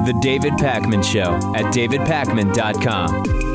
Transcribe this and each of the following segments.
The David Pakman Show at davidpakman.com.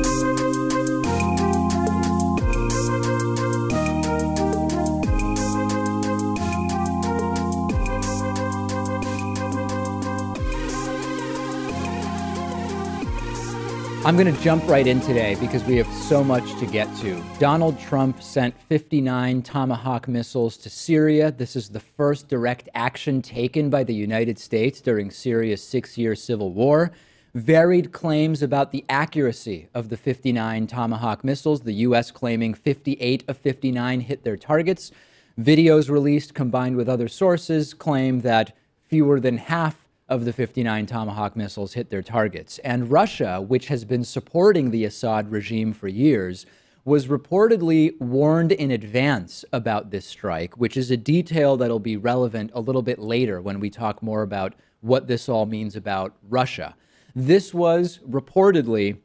I'm going to jump right in today because we have so much to get to. Donald Trump sent 59 Tomahawk missiles to Syria. This is the first direct action taken by the United States during Syria's 6-year civil war. Varied claims about the accuracy of the 59 Tomahawk missiles, the U.S. claiming 58 of 59 hit their targets. Videos released combined with other sources claim that fewer than half of the 59 Tomahawk missiles hit their targets. And Russia, which has been supporting the Assad regime for years, was reportedly warned in advance about this strike, which is a detail that'll be relevant a little bit later when we talk more about what this all means about Russia. This was reportedly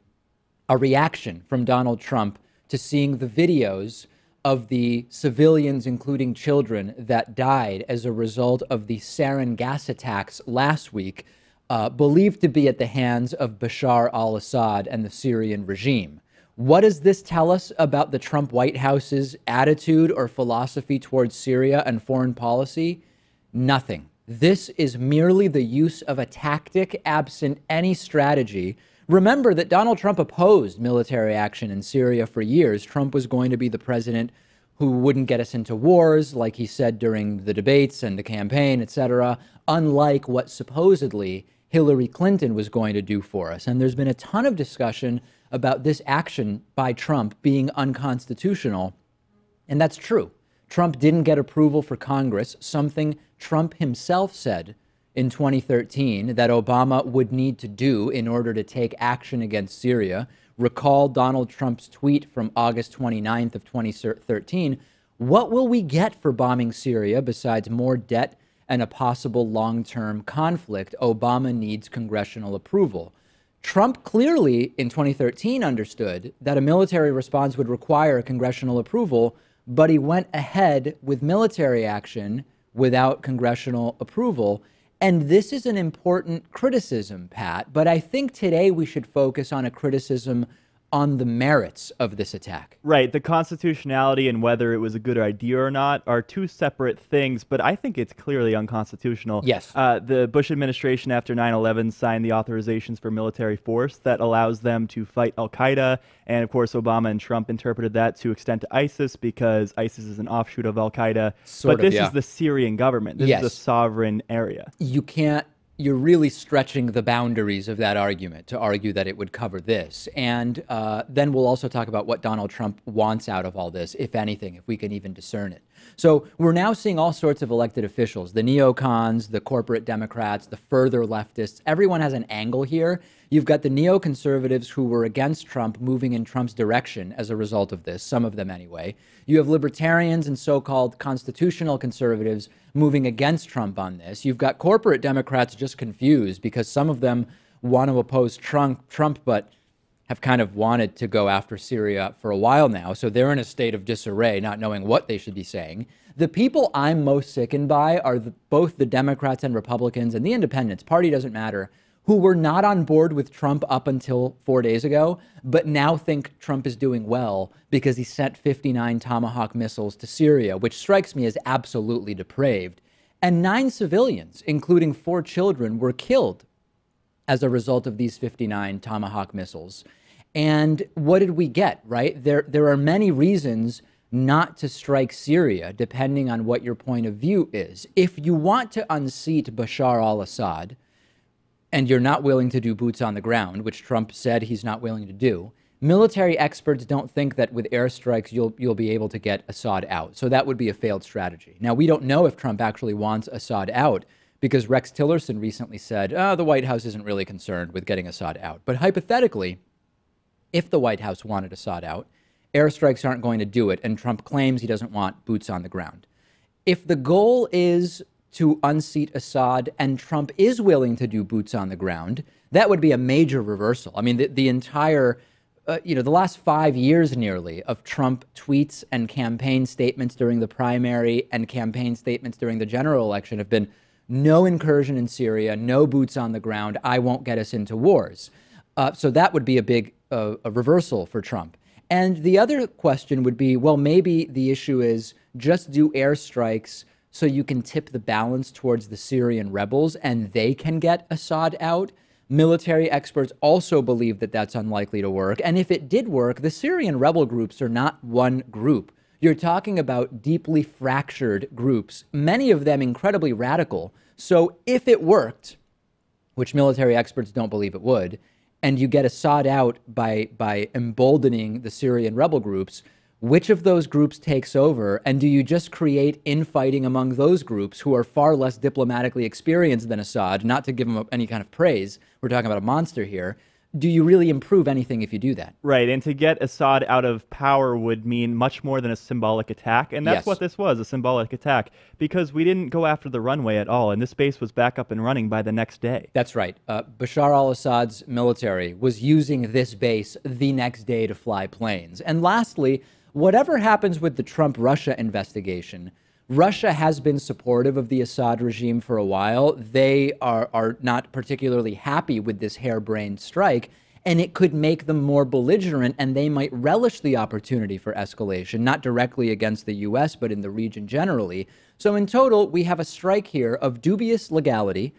a reaction from Donald Trump to seeing the videos of the civilians, including children, that died as a result of the sarin gas attacks last week, believed to be at the hands of Bashar al-Assad and the Syrian regime. What does this tell us about the Trump White House's attitude or philosophy towards Syria and foreign policy? Nothing. This is merely the use of a tactic absent any strategy. Remember that Donald Trump opposed military action in Syria for years. Trump was going to be the president who wouldn't get us into wars, like he said during the debates and the campaign, etc., unlike what supposedly Hillary Clinton was going to do for us. And there's been a ton of discussion about this action by Trump being unconstitutional. And that's true. Trump didn't get approval for Congress, something Trump himself said in 2013 that Obama would need to do in order to take action against Syria. Recall Donald Trump's tweet from August 29th of 2013. What will we get for bombing Syria besides more debt and a possible long-term conflict? Obama needs congressional approval. Trump clearly in 2013 understood that a military response would require congressional approval, but he went ahead with military action without congressional approval. And this is an important criticism, Pat, but I think today we should focus on a criticism on the merits of this attack. Right. The constitutionality and whether it was a good idea or not are two separate things, but I think it's clearly unconstitutional. Yes. The Bush administration after 9/11 signed the authorizations for military force that allows them to fight al-Qaeda. And of course, Obama and Trump interpreted that to extend to ISIS because ISIS is an offshoot of al-Qaeda. But this is the Syrian government. This is a sovereign area. You're really stretching the boundaries of that argument to argue that it would cover this. And then we'll also talk about what Donald Trump wants out of all this, if anything, if we can even discern it. So we're now seeing all sorts of elected officials, the neocons, the corporate Democrats, the further leftists. Everyone has an angle here. You've got the neoconservatives who were against Trump moving in Trump's direction as a result of this, some of them anyway. You have libertarians and so-called constitutional conservatives moving against Trump on this. You've got corporate Democrats just confused because some of them want to oppose Trump, but have kind of wanted to go after Syria for a while now. So they're in a state of disarray, not knowing what they should be saying. The people I'm most sickened by are both the Democrats and Republicans and the independents, party doesn't matter, who were not on board with Trump up until 4 days ago, but now think Trump is doing well because he sent 59 Tomahawk missiles to Syria, which strikes me as absolutely depraved. And 9 civilians, including 4 children, were killed as a result of these 59 Tomahawk missiles. And what did we get, right? There are many reasons not to strike Syria, depending on what your point of view is. If you want to unseat Bashar al-Assad, and you're not willing to do boots on the ground, which Trump said he's not willing to do, military experts don't think that with airstrikes you'll be able to get Assad out. So that would be a failed strategy. Now, we don't know if Trump actually wants Assad out because Rex Tillerson recently said, the White House isn't really concerned with getting Assad out. But hypothetically, if the White House wanted Assad out, airstrikes aren't going to do it, and Trump claims he doesn't want boots on the ground. If the goal is to unseat Assad and Trump is willing to do boots on the ground, that would be a major reversal. I mean, the entire the last 5 years nearly of Trump tweets and campaign statements during the primary and campaign statements during the general election have been no incursion in Syria, no boots on the ground, I won't get us into wars. So that would be a big a reversal for Trump. And the other question would be, well, maybe the issue is just do airstrikes so you can tip the balance towards the Syrian rebels and they can get Assad out. Military experts also believe that that's unlikely to work. And if it did work, the Syrian rebel groups are not one group. You're talking about deeply fractured groups, many of them incredibly radical. So if it worked, which military experts don't believe it would, and you get Assad out by emboldening the Syrian rebel groups, which of those groups takes over? And do you just create infighting among those groups who are far less diplomatically experienced than Assad? Not to give him any kind of praise. We're talking about a monster here. Do you really improve anything if you do that? Right, and to get Assad out of power would mean much more than a symbolic attack, and that's what this was, a symbolic attack, because we didn't go after the runway at all, and this base was back up and running by the next day. That's right. Bashar al-Assad's military was using this base the next day to fly planes. And lastly, whatever happens with the Trump-Russia investigation, Russia has been supportive of the Assad regime for a while. They are not particularly happy with this harebrained strike, and it could make them more belligerent, and they might relish the opportunity for escalation, not directly against the U.S., but in the region generally. So in total, we have a strike here of dubious legality,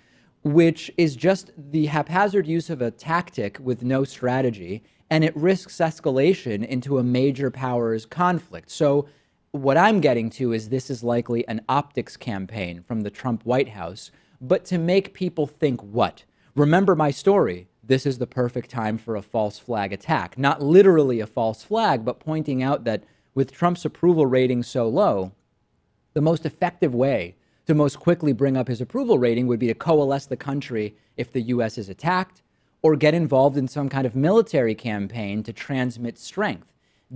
which is just the haphazard use of a tactic with no strategy, and it risks escalation into a major powers conflict. So what I'm getting to is this is likely an optics campaign from the Trump White House, but to make people think what? Remember my story. This is the perfect time for a false flag attack. Not literally a false flag, but pointing out that with Trump's approval rating so low, the most effective way to most quickly bring up his approval rating would be to coalesce the country if the U.S. is attacked, or get involved in some kind of military campaign to transmit strength.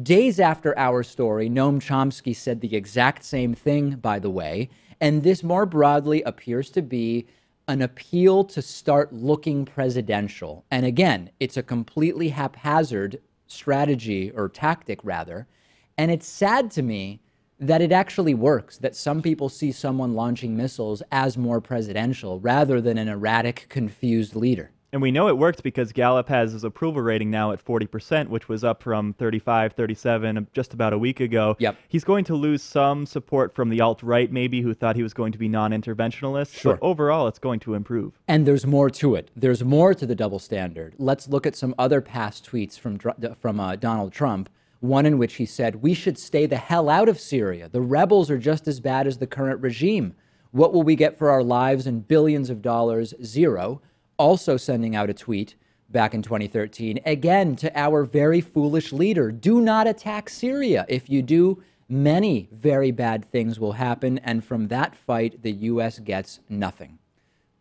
Days after our story, Noam Chomsky said the exact same thing, by the way, and this more broadly appears to be an appeal to start looking presidential. And again, it's a completely haphazard strategy, or tactic rather, and it's sad to me that it actually works, that some people see someone launching missiles as more presidential rather than an erratic, confused leader. And we know it worked because Gallup has his approval rating now at 40%, which was up from 35, 37 just about a week ago. Yep. He's going to lose some support from the alt-right, maybe, who thought he was going to be non-interventionalist. Sure. But overall, it's going to improve. And there's more to it. There's more to the double standard. Let's look at some other past tweets from Donald Trump, one in which he said, we should stay the hell out of Syria. The rebels are just as bad as the current regime. What will we get for our lives and billions of dollars? Zero. Also sending out a tweet back in 2013, again, to our very foolish leader, do not attack Syria. If you do, many very bad things will happen, and from that fight, the U.S. gets nothing.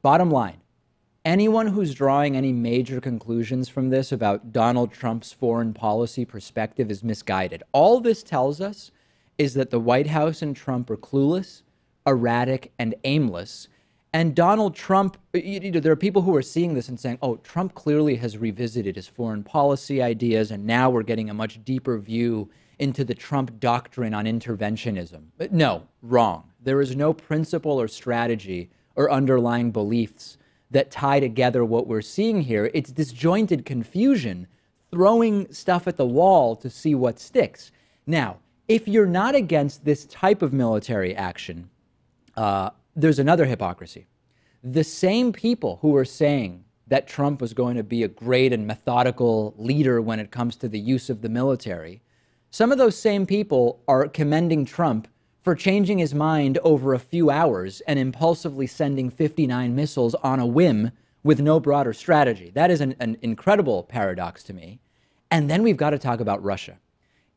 Bottom line, anyone who's drawing any major conclusions from this about Donald Trump's foreign policy perspective is misguided. All this tells us is that the White House and Trump are clueless, erratic, and aimless. And Donald Trump, there are people who are seeing this and saying, oh, Trump clearly has revisited his foreign policy ideas, and now we're getting a much deeper view into the Trump doctrine on interventionism. But no, wrong. There is no principle or strategy or underlying beliefs that tie together what we're seeing here. It's disjointed confusion, throwing stuff at the wall to see what sticks. Now, if you're not against this type of military action, there's another hypocrisy. The same people who are saying that Trump was going to be a great and methodical leader when it comes to the use of the military, some of those same people are commending Trump for changing his mind over a few hours and impulsively sending 59 missiles on a whim with no broader strategy. That is an incredible paradox to me. And then we've got to talk about Russia.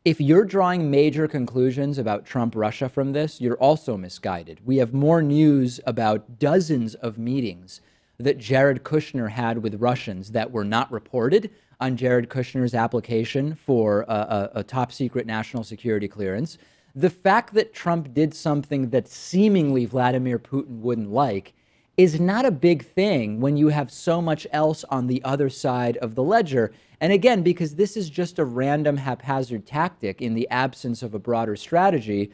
If you're drawing major conclusions about Trump-Russia from this, you're also misguided. We have more news about dozens of meetings that Jared Kushner had with Russians that were not reported on Jared Kushner's application for a top-secret national security clearance. The fact that Trump did something that seemingly Vladimir Putin wouldn't like is not a big thing when you have so much else on the other side of the ledger. And again, because this is just a random haphazard tactic in the absence of a broader strategy,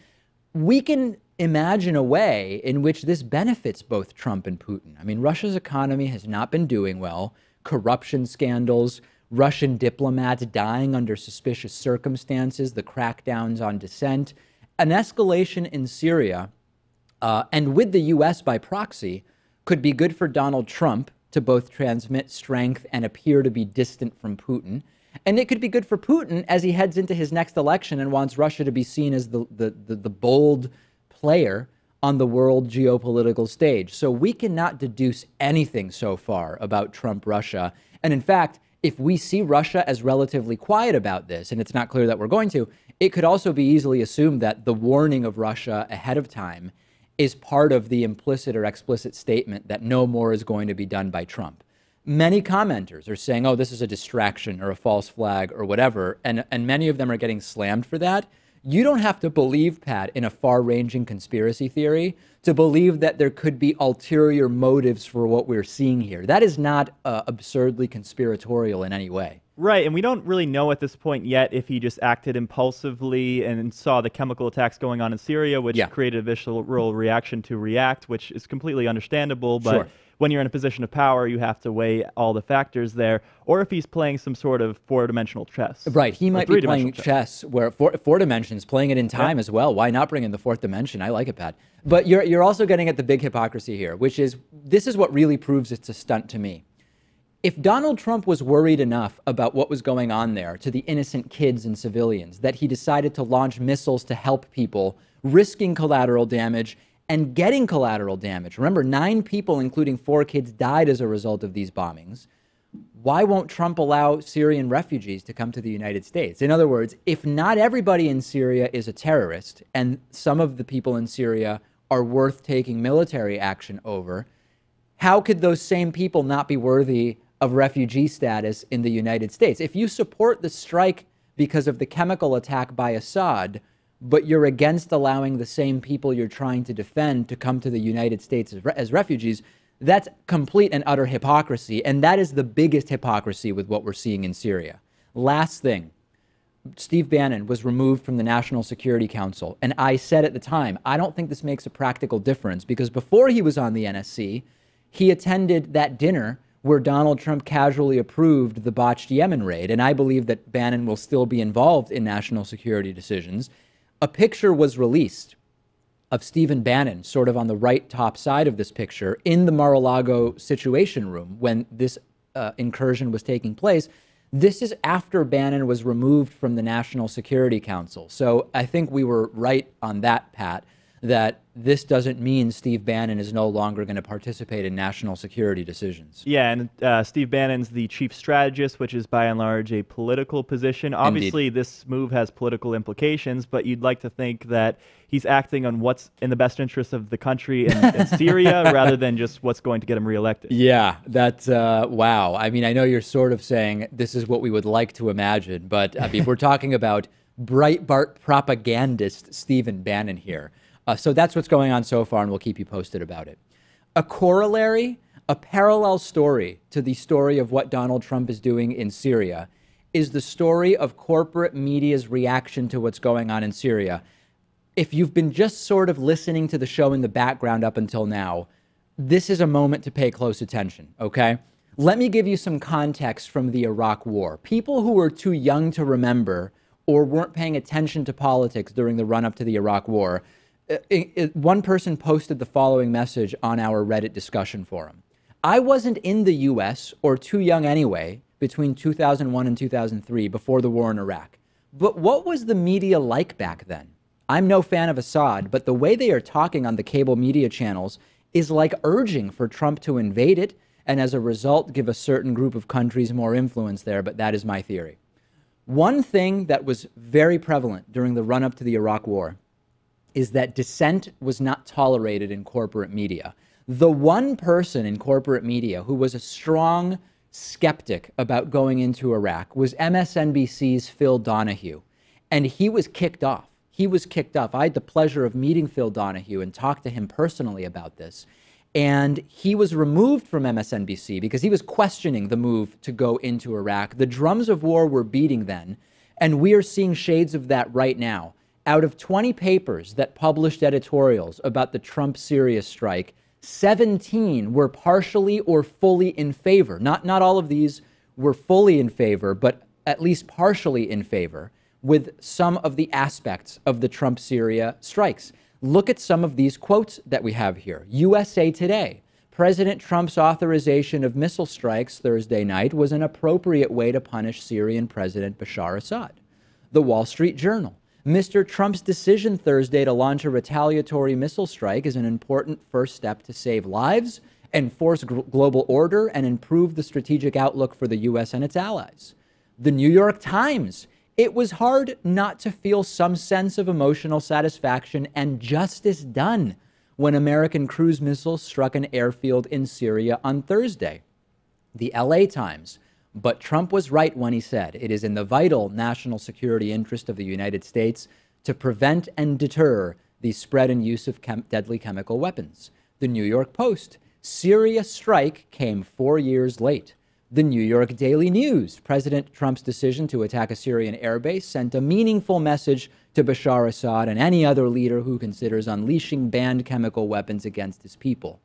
we can imagine a way in which this benefits both Trump and Putin. I mean, Russia's economy has not been doing well. Corruption scandals, Russian diplomats dying under suspicious circumstances, the crackdowns on dissent, an escalation in Syria, and with the U.S. by proxy, could be good for Donald Trump to both transmit strength and appear to be distant from Putin. And it could be good for Putin as he heads into his next election and wants Russia to be seen as the bold player on the world geopolitical stage. So we cannot deduce anything so far about Trump-Russia. And in fact, if we see Russia as relatively quiet about this, and it's not clear that we're going to, it could also be easily assumed that the warning of Russia ahead of time is part of the implicit or explicit statement that no more is going to be done by Trump. Many commenters are saying, oh, this is a distraction or a false flag or whatever, and many of them are getting slammed for that. You don't have to believe, Pat, in a far-ranging conspiracy theory to believe that there could be ulterior motives for what we're seeing here. That is not absurdly conspiratorial in any way. Right, and we don't really know at this point yet if he just acted impulsively and saw the chemical attacks going on in Syria, which created a visceral reaction to react, which is completely understandable, but when you're in a position of power, you have to weigh all the factors there, or if he's playing some sort of four-dimensional chess. Right, he might be playing chess where four dimensions, playing it in time as well. Why not bring in the fourth dimension? I like it, Pat. But you're also getting at the big hypocrisy here, which is, this is what really proves it's a stunt to me. If Donald Trump was worried enough about what was going on there to the innocent kids and civilians that he decided to launch missiles to help people, risking collateral damage and getting collateral damage. Remember, 9 people, including 4 kids, died as a result of these bombings. Why won't Trump allow Syrian refugees to come to the United States? In other words, if not everybody in Syria is a terrorist, and some of the people in Syria are worth taking military action over, how could those same people not be worthy of refugee status in the United States? If you support the strike because of the chemical attack by Assad, but you're against allowing the same people you're trying to defend to come to the United States as refugees, that's complete and utter hypocrisy. And that is the biggest hypocrisy with what we're seeing in Syria. Last thing, Steve Bannon was removed from the National Security Council. And I said at the time, I don't think this makes a practical difference, because before he was on the NSC, he attended that dinner where Donald Trump casually approved the botched Yemen raid. And I believe that Bannon will still be involved in national security decisions. A picture was released of Stephen Bannon, sort of on the right top side of this picture, in the Mar-a-Lago Situation Room when this incursion was taking place. This is after Bannon was removed from the National Security Council. So I think we were right on that, Pat, that this doesn't mean Steve Bannon is no longer going to participate in national security decisions. Yeah, and Steve Bannon's the chief strategist, which is by and large a political position. Obviously, this move has political implications, but you'd like to think that he's acting on what's in the best interest of the country in Syria rather than just what's going to get him reelected. Yeah, that's, wow. I mean, I know you're sort of saying this is what we would like to imagine, but I mean, we're talking about Breitbart propagandist Stephen Bannon here. So that's what's going on so far, and we'll keep you posted about it. A corollary, a parallel story to the story of what Donald Trump is doing in Syria is the story of corporate media's reaction to what's going on in Syria. If you've been just sort of listening to the show in the background up until now, this is a moment to pay close attention, okay? Let me give you some context from the Iraq War. People who were too young to remember or weren't paying attention to politics during the run-up to the Iraq War, one person posted the following message on our Reddit discussion forum. I wasn't in the U.S. or too young anyway between 2001 and 2003 before the war in Iraq. But what was the media like back then? I'm no fan of Assad, but the way they are talking on the cable media channels is like urging for Trump to invade it and as a result give a certain group of countries more influence there, but that is my theory. One thing that was very prevalent during the run-up to the Iraq War is that dissent was not tolerated in corporate media. The one person in corporate media who was a strong skeptic about going into Iraq was MSNBC's Phil Donahue, and he was kicked off. He was kicked off. I had the pleasure of meeting Phil Donahue and talked to him personally about this. And he was removed from MSNBC because he was questioning the move to go into Iraq. The drums of war were beating then, and we are seeing shades of that right now. Out of 20 papers that published editorials about the Trump-Syria strike, 17 were partially or fully in favor. Not all of these were fully in favor, but at least partially in favor with some of the aspects of the Trump-Syria strikes. Look at some of these quotes that we have here. USA Today: President Trump's authorization of missile strikes Thursday night was an appropriate way to punish Syrian President Bashar Assad. The Wall Street Journal: Mr. Trump's decision Thursday to launch a retaliatory missile strike is an important first step to save lives, enforce global order, and improve the strategic outlook for the U.S. and its allies. The New York Times: it was hard not to feel some sense of emotional satisfaction and justice done when American cruise missiles struck an airfield in Syria on Thursday. The LA Times: but Trump was right when he said it is in the vital national security interest of the United States to prevent and deter the spread and use of deadly chemical weapons. The New York Post: Syria strike came 4 years late. The New York Daily News: President Trump's decision to attack a Syrian airbase sent a meaningful message to Bashar Assad and any other leader who considers unleashing banned chemical weapons against his people.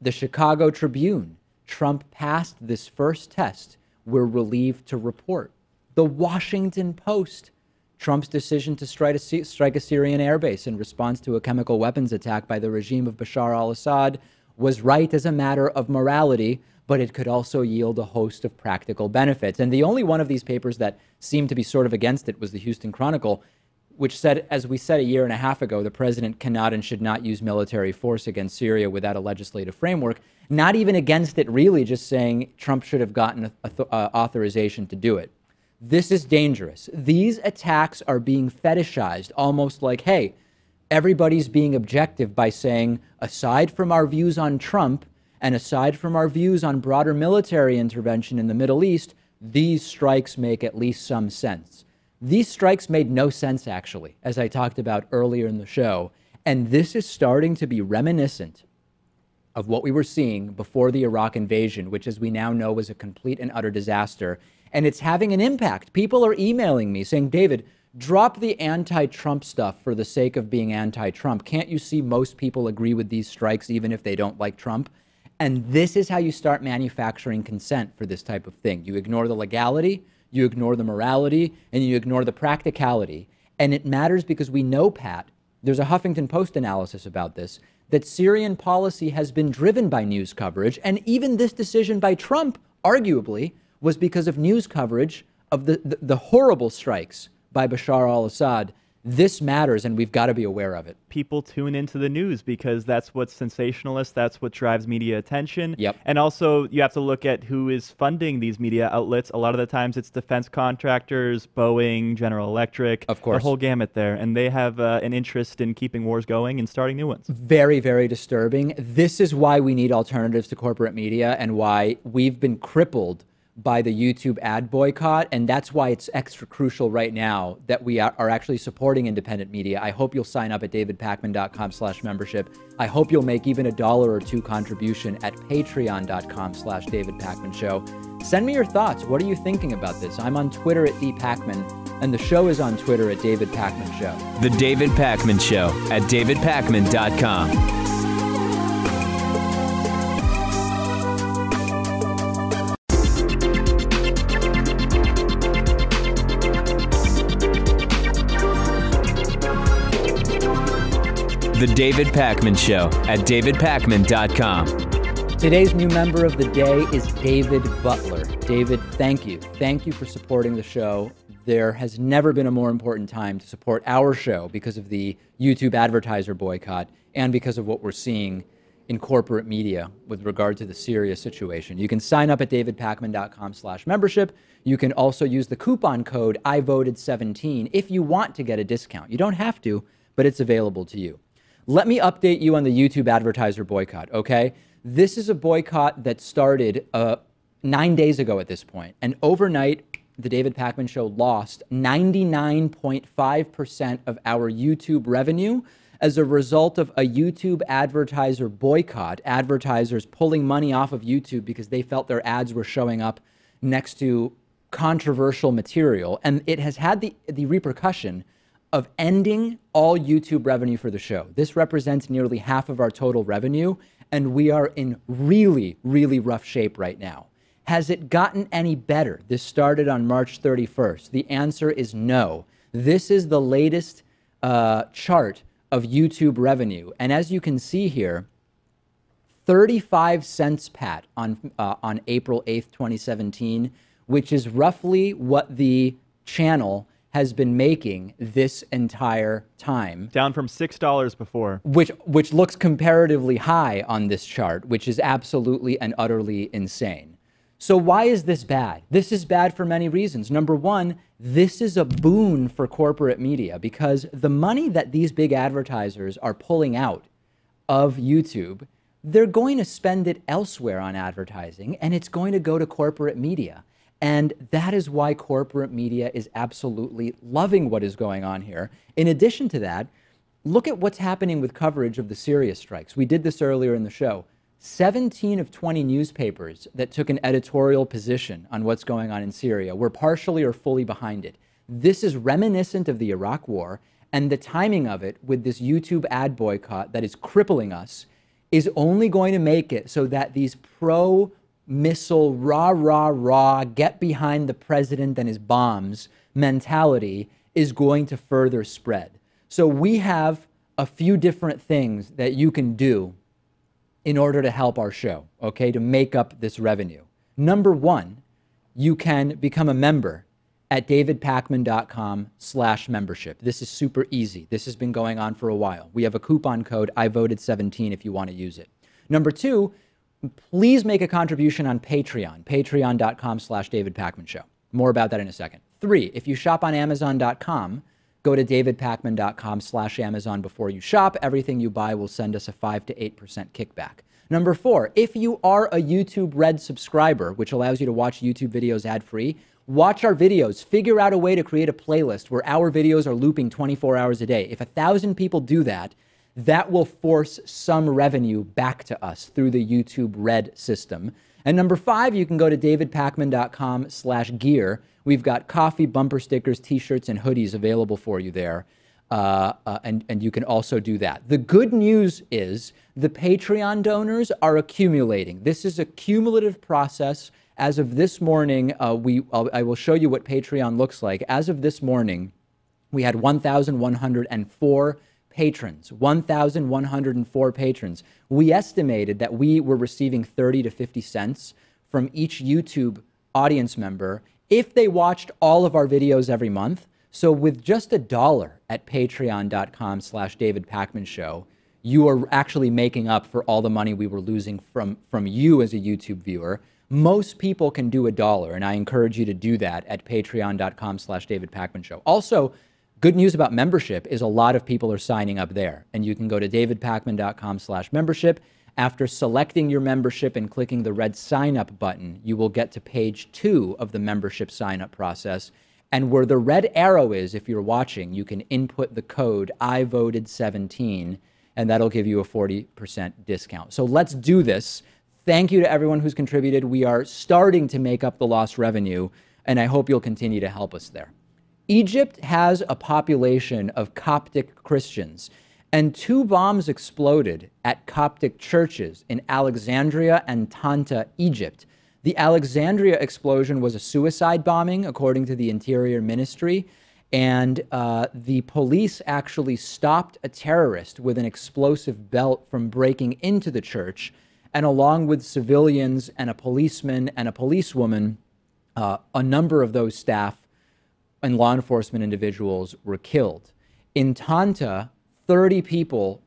The Chicago Tribune: Trump passed this first test, we're relieved to report. The Washington Post: Trump's decision to strike a Syrian airbase in response to a chemical weapons attack by the regime of Bashar al-Assad was right as a matter of morality, but it could also yield a host of practical benefits. And the only one of these papers that seemed to be sort of against it was the Houston Chronicle, which said, as we said a year and a half ago, the president cannot and should not use military force against Syria without a legislative framework. Not even against it, really, just saying Trump should have gotten authorization to do it. This is dangerous. These attacks are being fetishized, almost like, hey, everybody's being objective by saying, aside from our views on Trump, and aside from our views on broader military intervention in the Middle East, these strikes make at least some sense. These strikes made no sense, actually, as I talked about earlier in the show. And this is starting to be reminiscent of what we were seeing before the Iraq invasion, which, as we now know, was a complete and utter disaster. And it's having an impact. People are emailing me saying, David, drop the anti-Trump stuff for the sake of being anti-Trump. Can't you see most people agree with these strikes, even if they don't like Trump? And this is how you start manufacturing consent for this type of thing. You ignore the legality, you ignore the morality, and you ignore the practicality. And it matters because we know, Pat, there's a Huffington Post analysis about this, that Syrian policy has been driven by news coverage. And even this decision by Trump, arguably, was because of news coverage of the horrible strikes by Bashar al-Assad. This matters, and we've got to be aware of it. People tune into the news because that's what's sensationalist. That's what drives media attention. Yep. And also, you have to look at who is funding these media outlets. A lot of the times, it's defense contractors, Boeing, General Electric, of course, the whole gamut there. And they have an interest in keeping wars going and starting new ones. Very, very disturbing. This is why we need alternatives to corporate media and why we've been crippled by the YouTube ad boycott. And that's why it's extra crucial right now that we are actually supporting independent media. I hope you'll sign up at davidpakman.com/membership. I hope you'll make even $1 or $2 contribution at patreon.com/davidpakmanshow. Send me your thoughts. What are you thinking about this? I'm on Twitter at @dpakman, and the show is on Twitter at David Pakman Show. The David Pakman Show at davidpakman.com. The David Pakman Show at davidpakman.com. Today's new member of the day is David Butler. David, thank you. Thank you for supporting the show. There has never been a more important time to support our show because of the YouTube advertiser boycott and because of what we're seeing in corporate media with regard to the Syria situation. You can sign up at davidpakman.com/membership. You can also use the coupon code IVoted17 if you want to get a discount. You don't have to, but it's available to you. Let me update you on the YouTube advertiser boycott, okay? This is a boycott that started 9 days ago at this point. And overnight, the David Pakman Show lost 99.5% of our YouTube revenue. as a result of a YouTube advertiser boycott, advertisers pulling money off of YouTube because they felt their ads were showing up next to controversial material. And it has had the repercussion of ending all YouTube revenue for the show. This represents nearly half of our total revenue, and we are in really, really rough shape right now. Has it gotten any better? This started on March 31st. The answer is no. This is the latest chart of YouTube revenue. And as you can see here, 35 cents, Pat, on April 8th, 2017, which is roughly what the channel has been making this entire time. Down from $6 before. Which looks comparatively high on this chart, which is absolutely and utterly insane. So why is this bad? This is bad for many reasons. Number one, this is a boon for corporate media because the money that these big advertisers are pulling out of YouTube, they're going to spend it elsewhere on advertising, and it's going to go to corporate media. And that is why corporate media is absolutely loving what is going on here. In addition to that, look at what's happening with coverage of the Syria strikes. We did this earlier in the show. 17 of 20 newspapers that took an editorial position on what's going on in Syria were partially or fully behind it. This is reminiscent of the Iraq War, and the timing of it with this YouTube ad boycott that is crippling us is only going to make it so that these pro-missile, rah, get behind the president and his bombs mentality is going to further spread. So we have a few different things that you can do in order to help our show, okay, to make up this revenue. Number one, you can become a member at davidpakman.com/membership. This is super easy. This has been going on for a while. We have a coupon code, IVoted17, if you want to use it. Number two, please make a contribution on Patreon, patreon.com/davidpakmanshow. More about that in a second. Three, if you shop on amazon.com, go to davidpakman.com/Amazon before you shop. Everything you buy will send us a 5 to 8% kickback. Number four, if you are a YouTube Red subscriber, which allows you to watch YouTube videos ad-free, watch our videos. Figure out a way to create a playlist where our videos are looping 24 hours a day. If 1,000 people do that, that will force some revenue back to us through the YouTube Red system. And number five, you can go to davidpakman.com/gear. We've got coffee, bumper stickers, t-shirts, and hoodies available for you there. And you can also do that. The good news is the Patreon donors are accumulating. This is a cumulative process. As of this morning, I will show you what Patreon looks like. As of this morning, we had 1,104 patrons, 1,104 patrons. We estimated that we were receiving 30 to 50 cents from each YouTube audience member if they watched all of our videos every month. So with just $1 at patreon.com/davidpakmanshow, you are actually making up for all the money we were losing from you as a YouTube viewer. Most people can do $1, and I encourage you to do that at patreon.com/davidpakmanshow. Also, good news about membership is a lot of people are signing up there, and you can go to davidpakman.com/membership. After selecting your membership and clicking the red sign up button, you will get to page 2 of the membership sign up process. And where the red arrow is, if you're watching, you can input the code IVoted17, and that'll give you a 40% discount. So let's do this. Thank you to everyone who's contributed. We are starting to make up the lost revenue, and I hope you'll continue to help us there. Egypt has a population of Coptic Christians, and 2 bombs exploded at Coptic churches in Alexandria and Tanta, Egypt. The Alexandria explosion was a suicide bombing, according to the Interior Ministry, and the police actually stopped a terrorist with an explosive belt from breaking into the church, and along with civilians and a policeman and a policewoman, a number of those staff and law enforcement individuals were killed. In Tanta, 30 people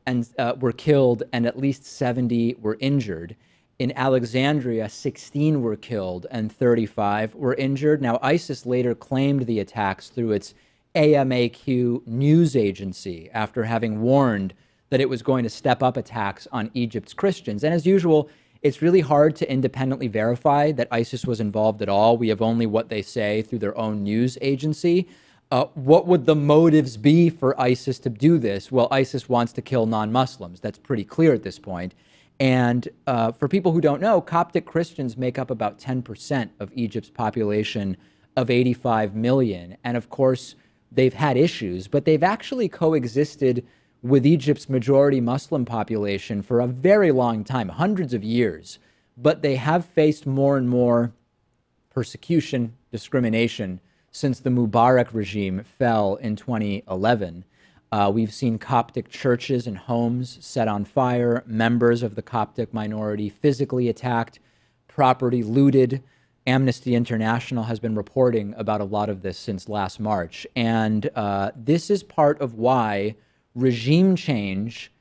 were killed and at least 70 were injured. In Alexandria, 16 were killed and 35 were injured. Now, ISIS later claimed the attacks through its AMAQ news agency after having warned that it was going to step up attacks on Egypt's Christians. And as usual, it's really hard to independently verify that ISIS was involved at all. We have only what they say through their own news agency. What would the motives be for ISIS to do this? Well, ISIS wants to kill non-Muslims. That's pretty clear at this point. And for people who don't know, Coptic Christians make up about 10% of Egypt's population of 85 million. And of course, they've had issues, but they've actually coexisted with Egypt's majority Muslim population for a very long time, hundreds of years. But they have faced more and more persecution, discrimination since the Mubarak regime fell in 2011. We've seen Coptic churches and homes set on fire, members of the Coptic minority physically attacked, property looted. Amnesty International has been reporting about a lot of this since last March. And this is part of why regime change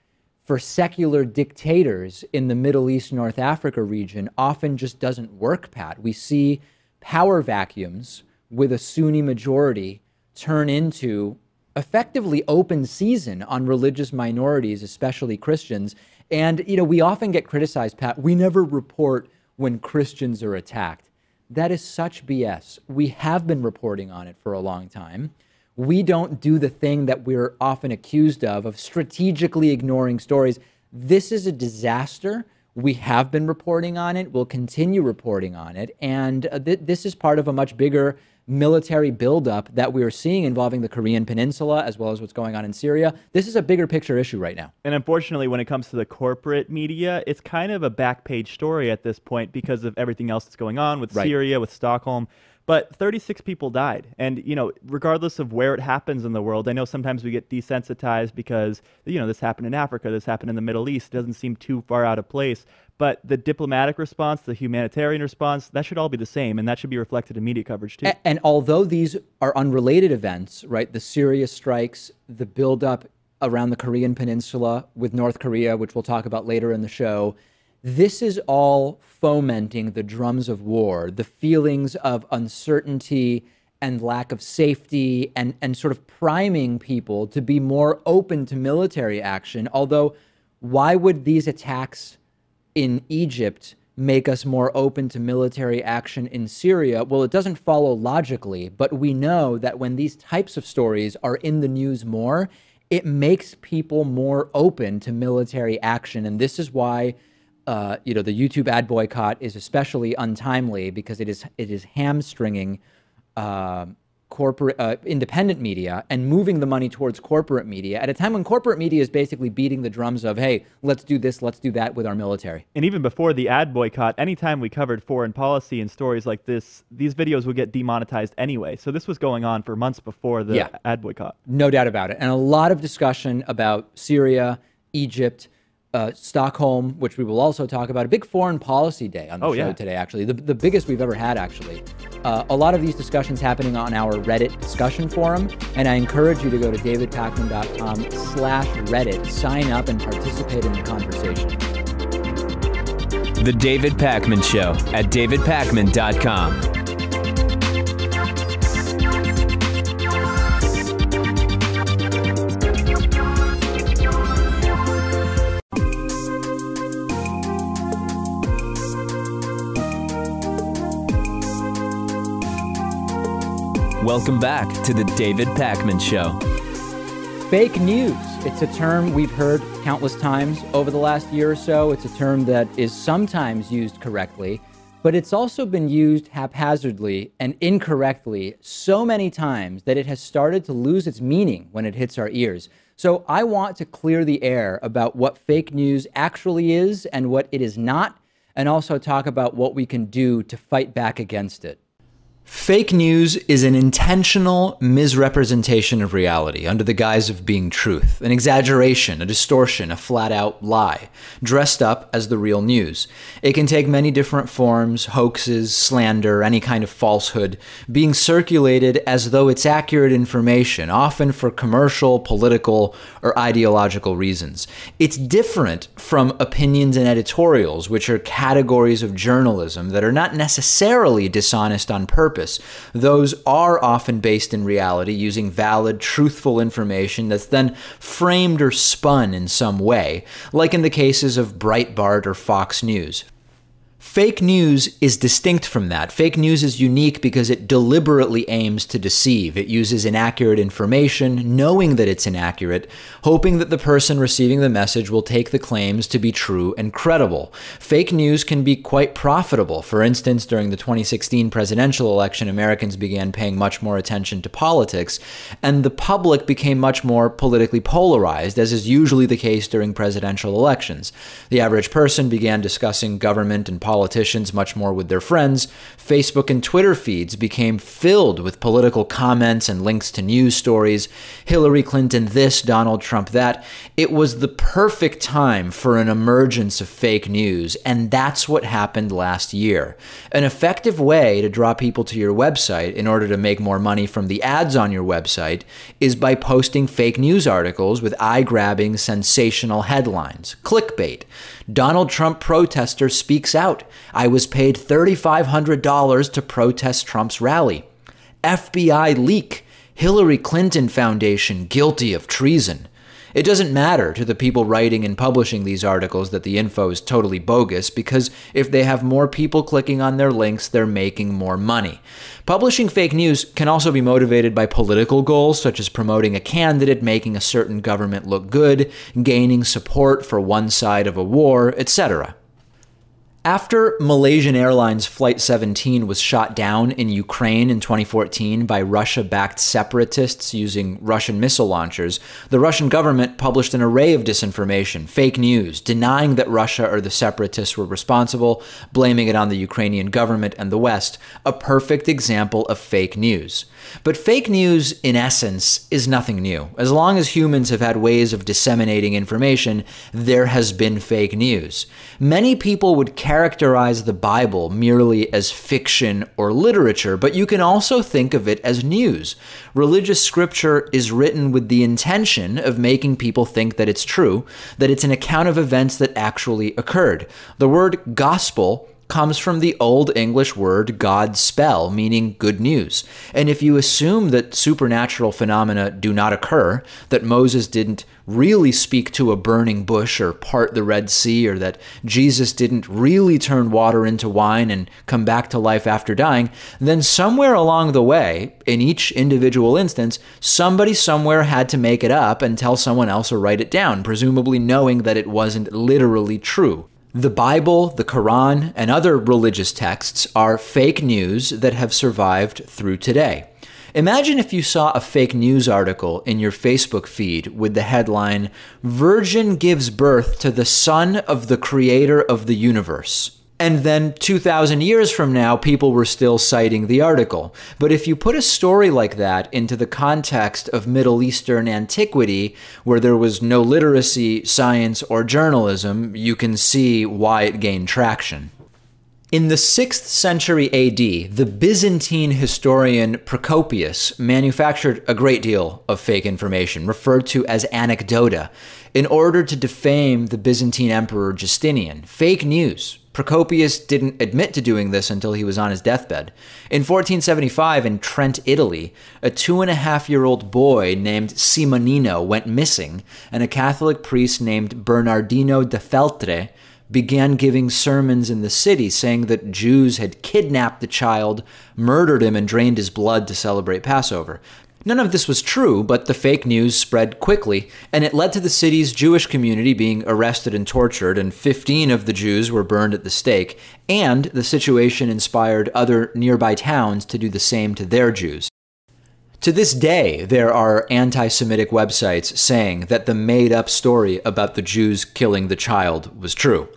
for secular dictators in the Middle East, North Africa region often just doesn't work, Pat. We see power vacuums with a Sunni majority turn into effectively open season on religious minorities, especially Christians. And, you know, we often get criticized, Pat, we never report when Christians are attacked. That is such BS. We have been reporting on it for a long time. We don't do the thing that we're often accused of strategically ignoring stories. This is a disaster. We have been reporting on it. We'll continue reporting on it. And this is part of a much bigger military buildup that we are seeing involving the Korean Peninsula, as well as what's going on in Syria. This is a bigger picture issue right now. And unfortunately, when it comes to the corporate media, it's kind of a back page story at this point because of everything else that's going on with Syria, with Stockholm. But 36 people died. And, you know, regardless of where it happens in the world, I know sometimes we get desensitized because, you know, this happened in Africa, this happened in the Middle East. It doesn't seem too far out of place. But the diplomatic response, the humanitarian response, that should all be the same. And that should be reflected in media coverage, too. And although these are unrelated events, right, the Syria strikes, the buildup around the Korean Peninsula with North Korea, which we'll talk about later in the show, this is all fomenting the drums of war, the feelings of uncertainty and lack of safety, and sort of priming people to be more open to military action. Although, why would these attacks in Egypt make us more open to military action in Syria? Well, it doesn't follow logically, but we know that when these types of stories are in the news more, it makes people more open to military action. And this is why you know, the YouTube ad boycott is especially untimely, because it is hamstringing corporate independent media and moving the money towards corporate media at a time when corporate media is basically beating the drums of, hey, let's do this, let's do that with our military. And even before the ad boycott, anytime we covered foreign policy and stories like this, these videos would get demonetized anyway. So this was going on for months before the ad boycott. No doubt about it. And a lot of discussion about Syria, Egypt, Stockholm, which we will also talk about. A big foreign policy day on the show today, actually. The biggest we've ever had, actually. A lot of these discussions happening on our Reddit discussion forum, and I encourage you to go to davidpakman.com/Reddit, sign up and participate in the conversation. The David Pakman Show at davidpakman.com. Welcome back to the David Pakman Show. Fake news. It's a term we've heard countless times over the last year or so. It's a term that is sometimes used correctly, but it's also been used haphazardly and incorrectly so many times that it has started to lose its meaning when it hits our ears. So I want to clear the air about what fake news actually is and what it is not, and also talk about what we can do to fight back against it. Fake news is an intentional misrepresentation of reality under the guise of being truth, an exaggeration, a distortion, a flat-out lie, dressed up as the real news. It can take many different forms: hoaxes, slander, any kind of falsehood, being circulated as though it's accurate information, often for commercial, political, or ideological reasons. It's different from opinions and editorials, which are categories of journalism that are not necessarily dishonest on purpose. Those are often based in reality, using valid, truthful information that's then framed or spun in some way, like in the cases of Breitbart or Fox News. Fake news is distinct from that. Fake news is unique because it deliberately aims to deceive. It uses inaccurate information, knowing that it's inaccurate, hoping that the person receiving the message will take the claims to be true and credible. Fake news can be quite profitable. For instance, during the 2016 presidential election, Americans began paying much more attention to politics, and the public became much more politically polarized, as is usually the case during presidential elections. The average person began discussing government and politicians much more with their friends. Facebook and Twitter feeds became filled with political comments and links to news stories. Hillary Clinton this, Donald Trump that. It was the perfect time for an emergence of fake news, and that's what happened last year. An effective way to draw people to your website in order to make more money from the ads on your website is by posting fake news articles with eye-grabbing, sensational headlines. Clickbait. Donald Trump protester speaks out. I was paid $3,500 to protest Trump's rally. FBI leak. Hillary Clinton Foundation guilty of treason. It doesn't matter to the people writing and publishing these articles that the info is totally bogus, because if they have more people clicking on their links, they're making more money. Publishing fake news can also be motivated by political goals, such as promoting a candidate, making a certain government look good, gaining support for one side of a war, etc. After Malaysian Airlines Flight 17 was shot down in Ukraine in 2014 by Russia-backed separatists using Russian missile launchers, the Russian government published an array of disinformation, fake news, denying that Russia or the separatists were responsible, blaming it on the Ukrainian government and the West, a perfect example of fake news. But fake news, in essence, is nothing new. As long as humans have had ways of disseminating information, there has been fake news. Many people would characterize the Bible merely as fiction or literature, but you can also think of it as news. Religious scripture is written with the intention of making people think that it's true, that it's an account of events that actually occurred. The word gospel comes from the Old English word God spell, meaning good news. And if you assume that supernatural phenomena do not occur, that Moses didn't really speak to a burning bush or part the Red Sea, or that Jesus didn't really turn water into wine and come back to life after dying, then somewhere along the way, in each individual instance, somebody somewhere had to make it up and tell someone else or write it down, presumably knowing that it wasn't literally true. The Bible, the Quran, and other religious texts are fake news that have survived through today. Imagine if you saw a fake news article in your Facebook feed with the headline, "Virgin gives birth to the son of the creator of the universe." And then 2,000 years from now, people were still citing the article. But if you put a story like that into the context of Middle Eastern antiquity, where there was no literacy, science, or journalism, you can see why it gained traction. In the 6th century AD, the Byzantine historian Procopius manufactured a great deal of fake information, referred to as anecdota, in order to defame the Byzantine Emperor Justinian. Fake news. Procopius didn't admit to doing this until he was on his deathbed. In 1475, in Trent, Italy, a 2.5-year-old boy named Simonino went missing, and a Catholic priest named Bernardino de Feltre began giving sermons in the city saying that Jews had kidnapped the child, murdered him, and drained his blood to celebrate Passover. None of this was true, but the fake news spread quickly, and it led to the city's Jewish community being arrested and tortured, and 15 of the Jews were burned at the stake, and the situation inspired other nearby towns to do the same to their Jews. To this day, there are anti-Semitic websites saying that the made-up story about the Jews killing the child was true.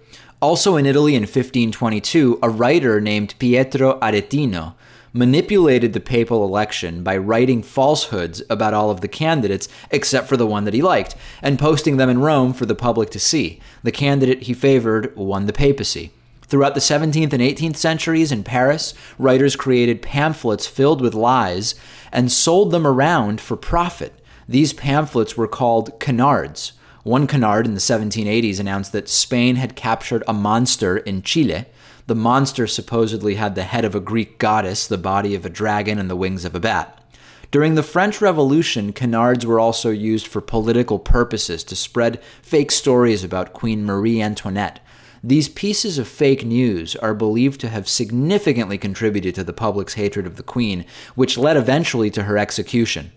Also in Italy in 1522, a writer named Pietro Aretino manipulated the papal election by writing falsehoods about all of the candidates except for the one that he liked, and posting them in Rome for the public to see. The candidate he favored won the papacy. Throughout the 17th and 18th centuries in Paris, writers created pamphlets filled with lies and sold them around for profit. These pamphlets were called canards. One canard in the 1780s announced that Spain had captured a monster in Chile. The monster supposedly had the head of a Greek goddess, the body of a dragon, and the wings of a bat. During the French Revolution, canards were also used for political purposes to spread fake stories about Queen Marie Antoinette. These pieces of fake news are believed to have significantly contributed to the public's hatred of the Queen, which led eventually to her execution.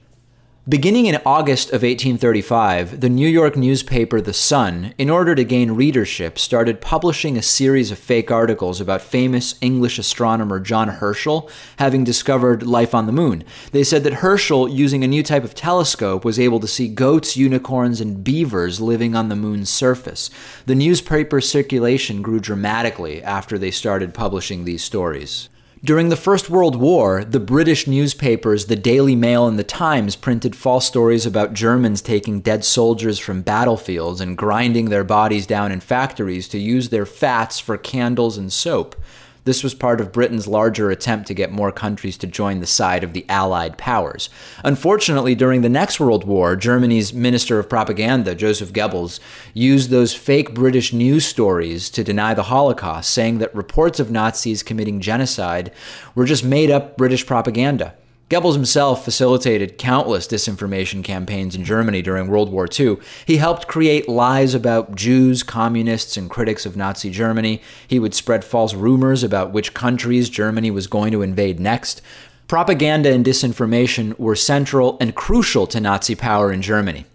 Beginning in August of 1835, the New York newspaper The Sun, in order to gain readership, started publishing a series of fake articles about famous English astronomer John Herschel having discovered life on the moon. They said that Herschel, using a new type of telescope, was able to see goats, unicorns, and beavers living on the moon's surface. The newspaper circulation grew dramatically after they started publishing these stories. During the First World War, the British newspapers, the Daily Mail and the Times, printed false stories about Germans taking dead soldiers from battlefields and grinding their bodies down in factories to use their fats for candles and soap. This was part of Britain's larger attempt to get more countries to join the side of the Allied powers. Unfortunately, during the next World War, Germany's Minister of Propaganda, Joseph Goebbels, used those fake British news stories to deny the Holocaust, saying that reports of Nazis committing genocide were just made-up British propaganda. Goebbels himself facilitated countless disinformation campaigns in Germany during World War II. He helped create lies about Jews, communists, and critics of Nazi Germany. He would spread false rumors about which countries Germany was going to invade next. Propaganda and disinformation were central and crucial to Nazi power in Germany.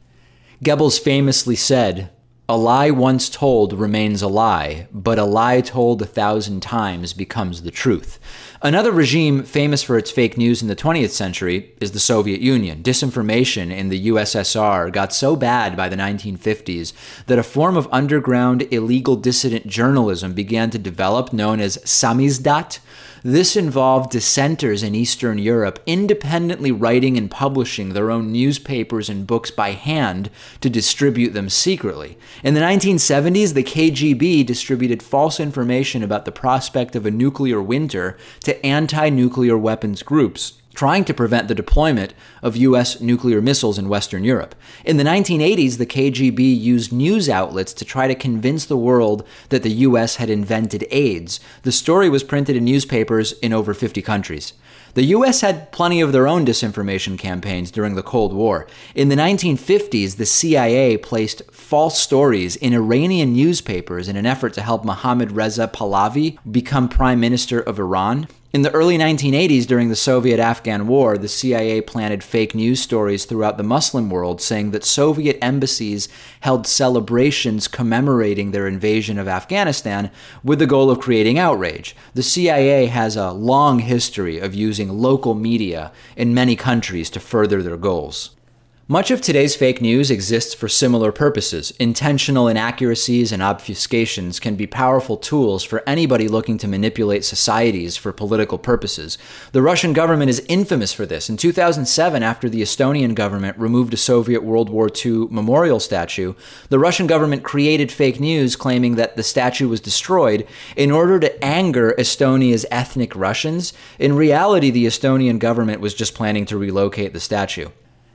Goebbels famously said, "A lie once told remains a lie, but a lie told 1,000 times becomes the truth." Another regime famous for its fake news in the 20th century is the Soviet Union. Disinformation in the USSR got so bad by the 1950s that a form of underground illegal dissident journalism began to develop known as samizdat. This involved dissenters in Eastern Europe independently writing and publishing their own newspapers and books by hand to distribute them secretly. In the 1970s, the KGB distributed false information about the prospect of a nuclear winter to anti-nuclear weapons groups, trying to prevent the deployment of U.S. nuclear missiles in Western Europe. In the 1980s, the KGB used news outlets to try to convince the world that the U.S. had invented AIDS. The story was printed in newspapers in over 50 countries. The U.S. had plenty of their own disinformation campaigns during the Cold War. In the 1950s, the CIA placed false stories in Iranian newspapers in an effort to help Mohammad Reza Pahlavi become Prime Minister of Iran. In the early 1980s, during the Soviet-Afghan War, the CIA planted fake news stories throughout the Muslim world saying that Soviet embassies held celebrations commemorating their invasion of Afghanistan with the goal of creating outrage. The CIA has a long history of using local media in many countries to further their goals. Much of today's fake news exists for similar purposes. Intentional inaccuracies and obfuscations can be powerful tools for anybody looking to manipulate societies for political purposes. The Russian government is infamous for this. In 2007, after the Estonian government removed a Soviet World War II memorial statue, the Russian government created fake news claiming that the statue was destroyed in order to anger Estonia's ethnic Russians. In reality, the Estonian government was just planning to relocate the statue.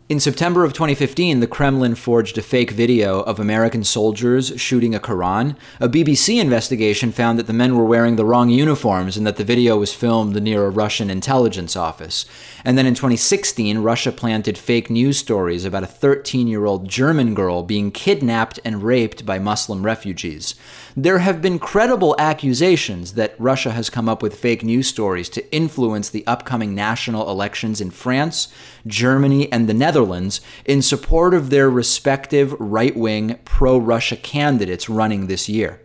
In September of 2015, the Kremlin forged a fake video of American soldiers shooting a Quran. A BBC investigation found that the men were wearing the wrong uniforms and that the video was filmed near a Russian intelligence office. And then in 2016, Russia planted fake news stories about a 13-year-old German girl being kidnapped and raped by Muslim refugees. There have been credible accusations that Russia has come up with fake news stories to influence the upcoming national elections in France, Germany, and the Netherlands in support of their respective right-wing pro-Russia candidates running this year.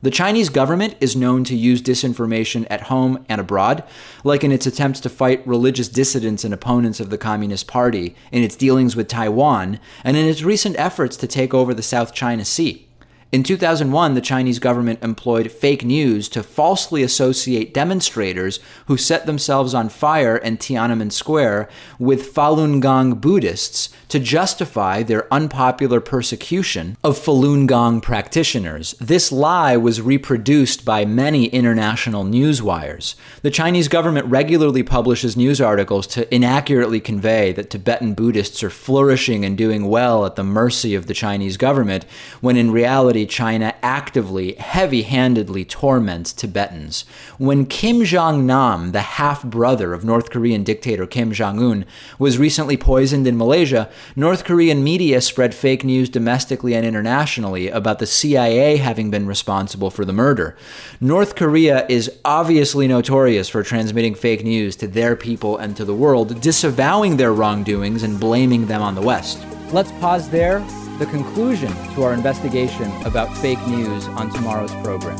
The Chinese government is known to use disinformation at home and abroad, like in its attempts to fight religious dissidents and opponents of the Communist Party, in its dealings with Taiwan, and in its recent efforts to take over the South China Sea. In 2001, the Chinese government employed fake news to falsely associate demonstrators who set themselves on fire in Tiananmen Square with Falun Gong Buddhists to justify their unpopular persecution of Falun Gong practitioners. This lie was reproduced by many international news wires. The Chinese government regularly publishes news articles to inaccurately convey that Tibetan Buddhists are flourishing and doing well at the mercy of the Chinese government, when in reality Already, China actively, heavy-handedly torments Tibetans. When Kim Jong-nam, the half-brother of North Korean dictator Kim Jong-un, was recently poisoned in Malaysia, North Korean media spread fake news domestically and internationally about the CIA having been responsible for the murder. North Korea is obviously notorious for transmitting fake news to their people and to the world, disavowing their wrongdoings and blaming them on the West. Let's pause there. The conclusion to our investigation about fake news on tomorrow's program.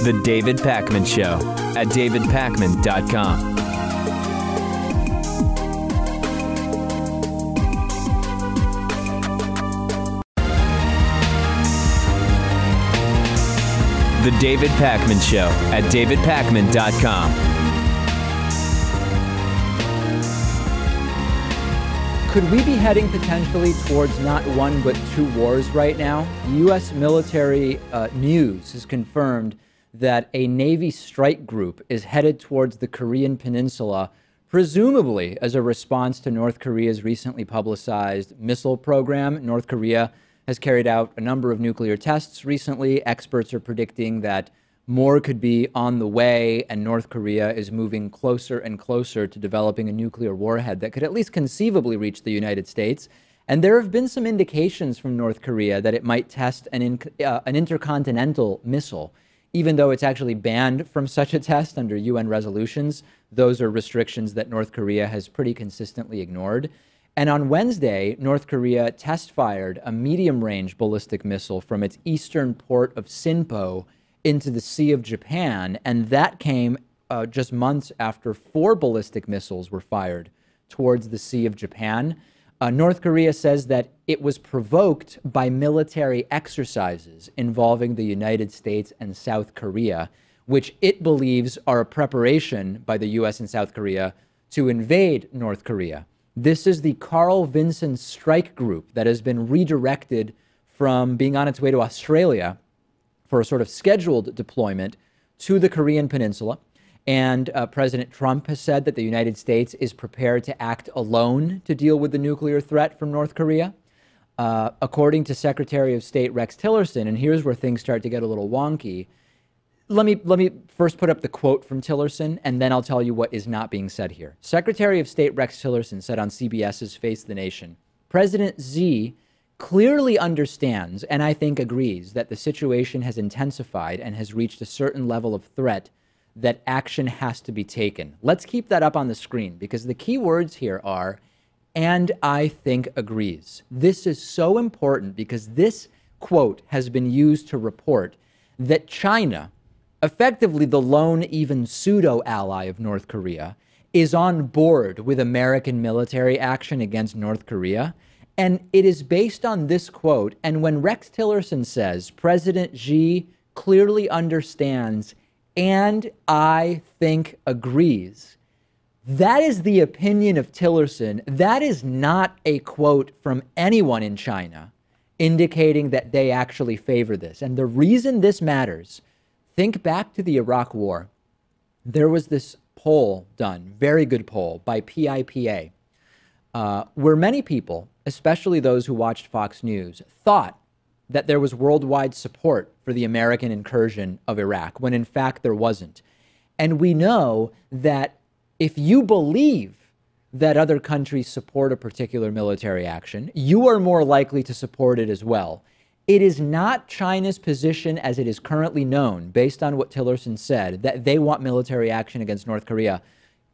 The David Pakman Show at davidpakman.com. The David Pakman Show at davidpakman.com. Could we be heading potentially towards not one but two wars right now? U.S. military news has confirmed that a Navy strike group is headed towards the Korean Peninsula, presumably as a response to North Korea's recently publicized missile program. North Korea has carried out a number of nuclear tests recently. Experts are predicting that more could be on the way, and North Korea is moving closer and closer to developing a nuclear warhead that could at least conceivably reach the United States. And there have been some indications from North Korea that it might test an intercontinental missile, even though it's actually banned from such a test under UN resolutions. Those are restrictions that North Korea has pretty consistently ignored. And on Wednesday, North Korea test-fired a medium-range ballistic missile from its eastern port of Sinpo into the Sea of Japan, and that came just months after 4 ballistic missiles were fired towards the Sea of Japan. North Korea says that it was provoked by military exercises involving the United States and South Korea, which it believes are a preparation by the U.S. and South Korea to invade North Korea. This is the Carl Vinson Strike Group that has been redirected from being on its way to Australia for a sort of scheduled deployment to the Korean Peninsula. And President Trump has said that the United States is prepared to act alone to deal with the nuclear threat from North Korea. According to Secretary of State Rex Tillerson, and here's where things start to get a little wonky. Let me first put up the quote from Tillerson, and then I'll tell you what is not being said here. Secretary of State Rex Tillerson said on CBS's Face the Nation, President Xi clearly understands, and I think agrees, that the situation has intensified and has reached a certain level of threat that action has to be taken. Let's keep that up on the screen, because the key words here are, and I think agrees. This is so important because this quote has been used to report that China, effectively the lone, even pseudo-ally of North Korea, is on board with American military action against North Korea. And it is based on this quote. And when Rex Tillerson says President Xi clearly understands and I think agrees, that is the opinion of Tillerson. That is not a quote from anyone in China indicating that they actually favor this. And the reason this matters, think back to the Iraq War. There was this poll done, very good poll, by PIPA, where many people, especially those who watched Fox News, thought that there was worldwide support for the American incursion of Iraq, when in fact there wasn't. And we know that if you believe that other countries support a particular military action, you are more likely to support it as well. It is not China's position as it is currently known, based on what Tillerson said, that they want military action against North Korea.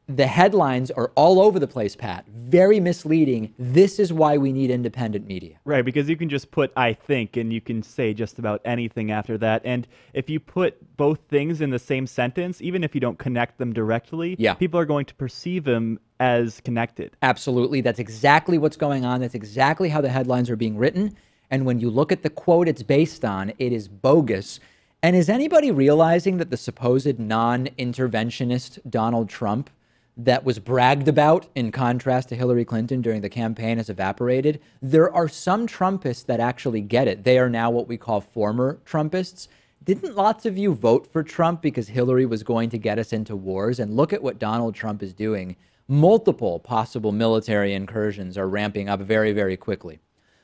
The headlines are all over the place, Pat. Very misleading. This is why we need independent media. Right, because you can just put I think, and you can say just about anything after that. And if you put both things in the same sentence, even if you don't connect them directly, people are going to perceive them as connected. Absolutely. That's exactly what's going on. That's exactly how the headlines are being written. And when you look at the quote it's based on, it is bogus. And is anybody realizing that the supposed non-interventionist Donald Trump that was bragged about in contrast to Hillary Clinton during the campaign has evaporated? There are some Trumpists that actually get it. They are now what we call former Trumpists. Didn't lots of you vote for Trump because Hillary was going to get us into wars? And look at what Donald Trump is doing. Multiple possible military incursions are ramping up very, very quickly.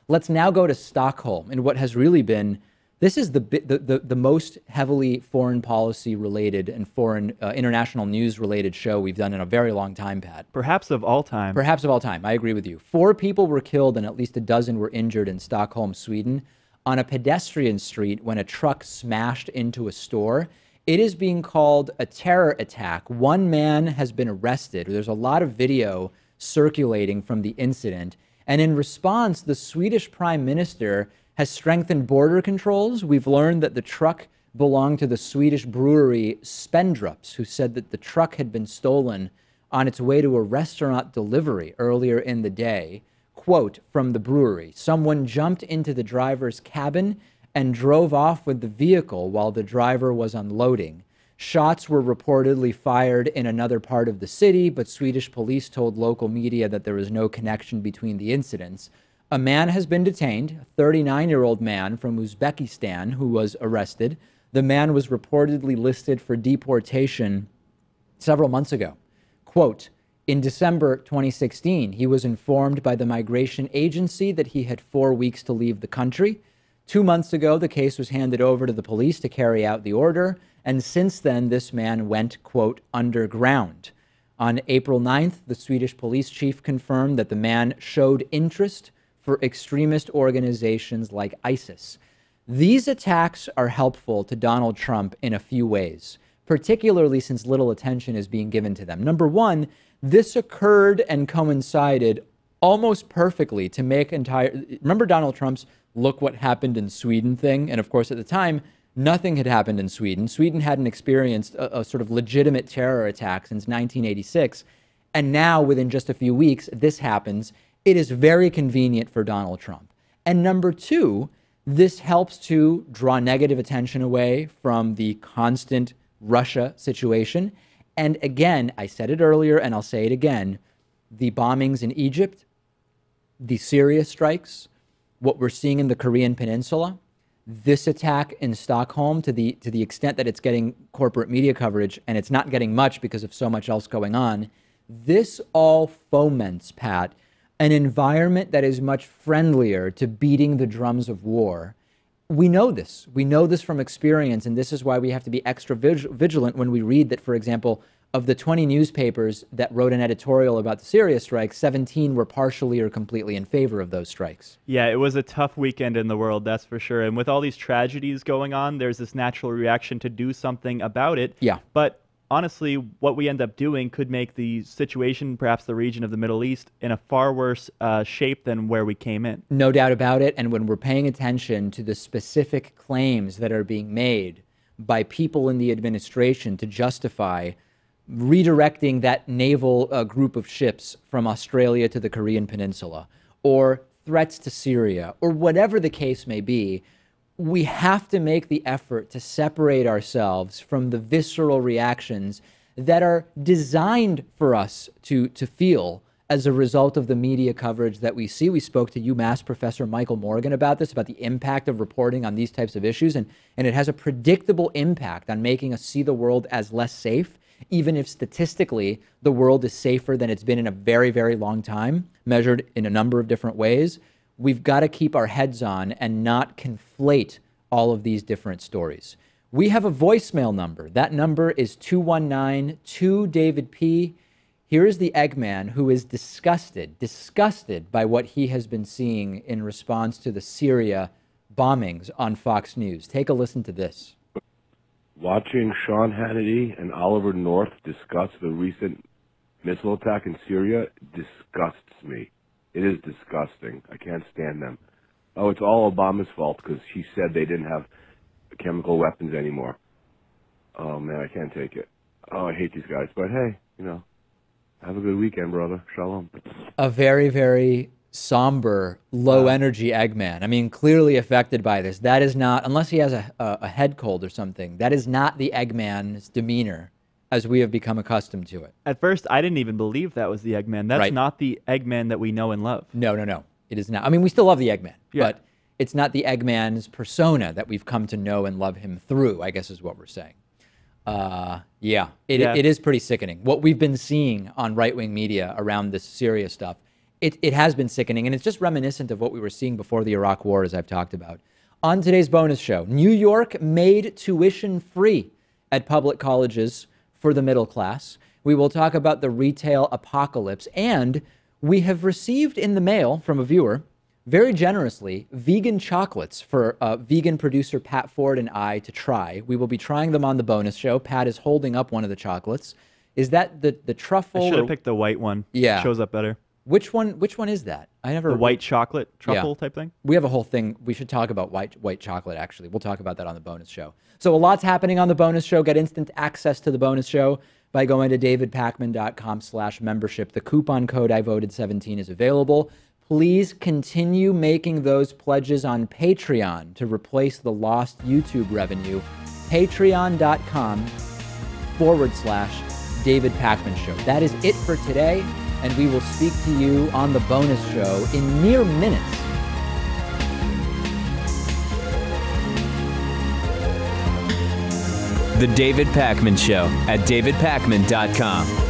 Let's now go to Stockholm in what has really been This is the most heavily foreign policy related and foreign international news related show we've done in a very long time, Pat. Perhaps of all time. Perhaps of all time. I agree with you. 4 people were killed and at least a dozen were injured in Stockholm, Sweden, on a pedestrian street when a truck smashed into a store. It is being called a terror attack. 1 man has been arrested. There's a lot of video circulating from the incident. And in response, the Swedish Prime Minister has strengthened border controls. We've learned that the truck belonged to the Swedish brewery Spendrups, who said that the truck had been stolen on its way to a restaurant delivery earlier in the day. Quote from the brewery, "Someone jumped into the driver's cabin and drove off with the vehicle while the driver was unloading. Shots were reportedly fired in another part of the city, but Swedish police told local media that there was no connection between the incidents. A man has been detained, a 39-year-old man from Uzbekistan who was arrested. The man was reportedly listed for deportation several months ago. Quote, in December 2016, he was informed by the migration agency that he had 4 weeks to leave the country. 2 months ago, the case was handed over to the police to carry out the order. And since then, this man went, quote, underground. On April 9th, the Swedish police chief confirmed that the man showed interest for extremist organizations like ISIS. These attacks are helpful to Donald Trump in a few ways, particularly since little attention is being given to them. Number one, this occurred and coincided almost perfectly to make remember Donald Trump's "look what happened in Sweden" thing? And of course, at the time, nothing had happened in Sweden. Sweden hadn't experienced a sort of legitimate terror attack since 1986. And now, within just a few weeks, this happens. It is very convenient for Donald Trump. And number two, this helps to draw negative attention away from the constant Russia situation. And again, I said it earlier and I'll say it again, the bombings in Egypt, the Syria strikes, what we're seeing in the Korean Peninsula, this attack in Stockholm, to the extent that it's getting corporate media coverage, and it's not getting much because of so much else going on, this all foments, Pat, an environment that is much friendlier to beating the drums of war. We know this. We know this from experience, and this is why we have to be extra vigilant when we read that, for example, of the 20 newspapers that wrote an editorial about the Syria strikes, 17 were partially or completely in favor of those strikes. Yeah, it was a tough weekend in the world, that's for sure. And with all these tragedies going on, there's this natural reaction to do something about it. Yeah. But honestly, what we end up doing could make the situation, perhaps the region of the Middle East, in a far worse shape than where we came in. No doubt about it. And when we're paying attention to the specific claims that are being made by people in the administration to justify redirecting that naval group of ships from Australia to the Korean Peninsula, or threats to Syria, or whatever the case may be, we have to make the effort to separate ourselves from the visceral reactions that are designed for us to feel as a result of the media coverage that we see. We spoke to UMass professor Michael Morgan about this, about the impact of reporting on these types of issues, and it has a predictable impact on making us see the world as less safe, even if statistically the world is safer than it's been in a very, very long time, measured in a number of different ways. We've got to keep our heads on and not conflate all of these different stories. We have a voicemail number. That number is 219-2-DAVID-P. Here is the Eggman, who is disgusted by what he has been seeing in response to the Syria bombings on Fox News. Take a listen to this. Watching Sean Hannity and Oliver North discuss the recent missile attack in Syria disgusts me. It is disgusting. I can't stand them. Oh, it's all Obama's fault because he said they didn't have chemical weapons anymore. Oh, man, I can't take it. Oh, I hate these guys. But hey, have a good weekend, brother. Shalom. A very, very somber, low-energy Eggman. I mean, clearly affected by this. That is not, unless he has a head cold or something, that is not the Eggman's demeanor as we have become accustomed to it. At first, I didn't even believe that was the Eggman. That's not the Eggman that we know and love. No. It is not. I mean, we still love the Eggman, yeah, but it's not the Eggman's persona that we've come to know and love him through, I guess is what we're saying. It is pretty sickening. What we've been seeing on right-wing media around this Syria stuff, it has been sickening, and it's just reminiscent of what we were seeing before the Iraq War, as I've talked about. On today's bonus show, New York made tuition free at public colleges for the middle class. We will talk about the retail apocalypse, and we have received in the mail from a viewer, very generously, vegan chocolates for vegan producer Pat Ford and I to try. We will be trying them on the bonus show. Pat is holding up one of the chocolates. Is that the truffle? I should have picked the white one. Yeah. It shows up better. Which one is that? The white chocolate truffle type thing? We have a whole thing. We should talk about white chocolate, actually. We'll talk about that on the bonus show. So a lot's happening on the bonus show. Get instant access to the bonus show by going to davidpakman.com/membership. The coupon code I voted 17 is available. Please continue making those pledges on Patreon to replace the lost YouTube revenue. Patreon.com/David Pakman Show. That is it for today, and we will speak to you on the bonus show in mere minutes. The David Pakman Show at davidpakman.com.